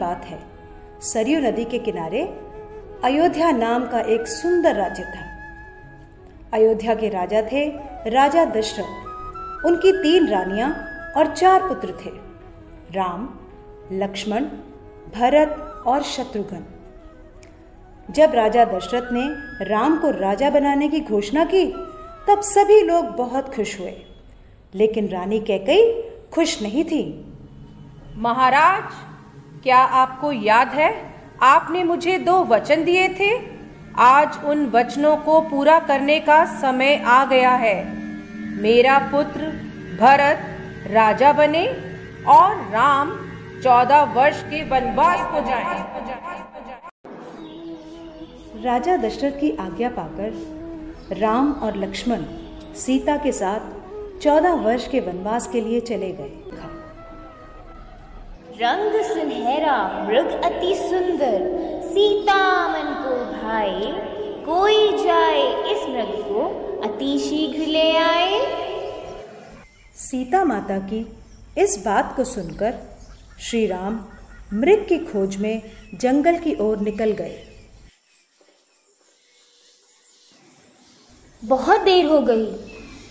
बात है, सरयू नदी के किनारे अयोध्या नाम का एक सुंदर राज्य था। अयोध्या के राजा थे राजा दशरथ। उनकी 3 रानियां और 4 पुत्र थे, राम, लक्ष्मण, भरत और शत्रुघ्न। जब राजा दशरथ ने राम को राजा बनाने की घोषणा की, तब सभी लोग बहुत खुश हुए, लेकिन रानी कैकेयी खुश नहीं थी। महाराज, क्या आपको याद है आपने मुझे 2 वचन दिए थे? आज उन वचनों को पूरा करने का समय आ गया है। मेरा पुत्र भरत राजा बने और राम 14 वर्ष के वनवास को जाए। राजा दशरथ की आज्ञा पाकर राम और लक्ष्मण सीता के साथ 14 वर्ष के वनवास के लिए चले गए। रंग सुनहरा मृग अति सुंदर, सीता मन को भाए, कोई जाए इस मृग को अति शीघ्र ले आए। सीता माता की इस बात को सुनकर श्री राम मृग की खोज में जंगल की ओर निकल गए। बहुत देर हो गई,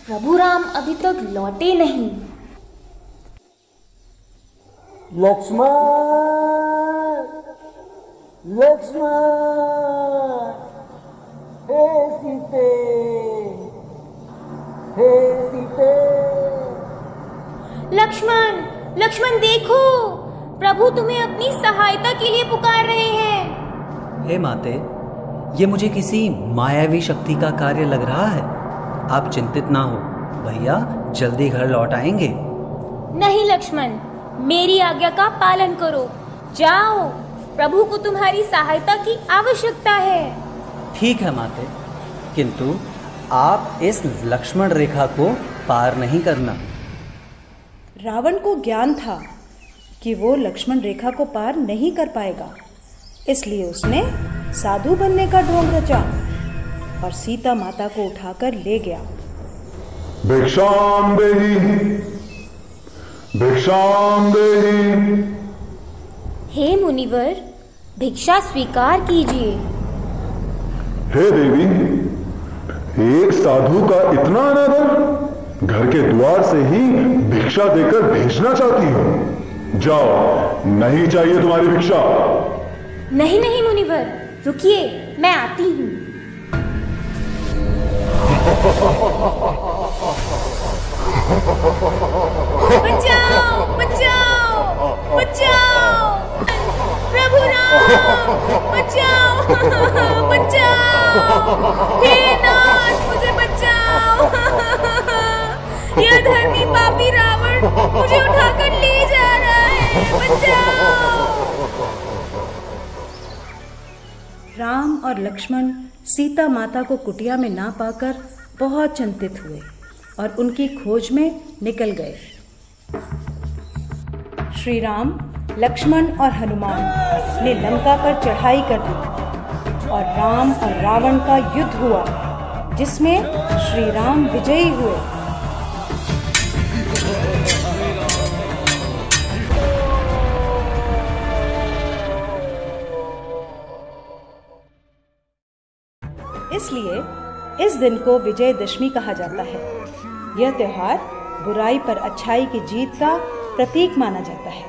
प्रभु राम अभी तक लौटे नहीं। लक्ष्मण, लक्ष्मण, हे सीते, हे सीते। लक्ष्मण, लक्ष्मण देखो, प्रभु तुम्हें अपनी सहायता के लिए पुकार रहे हैं। हे माते, ये मुझे किसी मायावी शक्ति का कार्य लग रहा है। आप चिंतित ना हो, भैया जल्दी घर लौट आएंगे। नहीं लक्ष्मण, मेरी आज्ञा का पालन करो। जाओ, प्रभु को तुम्हारी सहायता की आवश्यकता है। ठीक है माते, किंतु आप इस लक्ष्मण रेखा को पार नहीं करना। रावण को ज्ञान था कि वो लक्ष्मण रेखा को पार नहीं कर पाएगा, इसलिए उसने साधु बनने का ढोंग रचा और सीता माता को उठाकर ले गया। भिक्षाम देहि, भिक्षाम देहि। हे मुनिवर, भिक्षा स्वीकार कीजिए। हे देवी, एक साधु का इतना अनादर, घर के द्वार से ही भिक्षा देकर भेजना चाहती हो। जाओ, नहीं चाहिए तुम्हारी भिक्षा। नहीं नहीं मुनिवर, रुकिए, मैं आती हूँ। बचाओ, बचाओ, बचाओ, प्रभु राम, बचाओ, बचाओ, हे नाथ, मुझे बचाओ। यह धर्मी पापी रावण मुझे उठाकर ले जा रहा है, बचाओ। राम और लक्ष्मण सीता माता को कुटिया में ना पाकर बहुत चिंतित हुए और उनकी खोज में निकल गए। श्री राम, लक्ष्मण और हनुमान ने लंका पर चढ़ाई कर दी और राम और रावण का युद्ध हुआ, जिसमें श्री राम विजयी हुए। इसलिए इस दिन को विजयदशमी कहा जाता है। यह त्योहार बुराई पर अच्छाई की जीत का प्रतीक माना जाता है।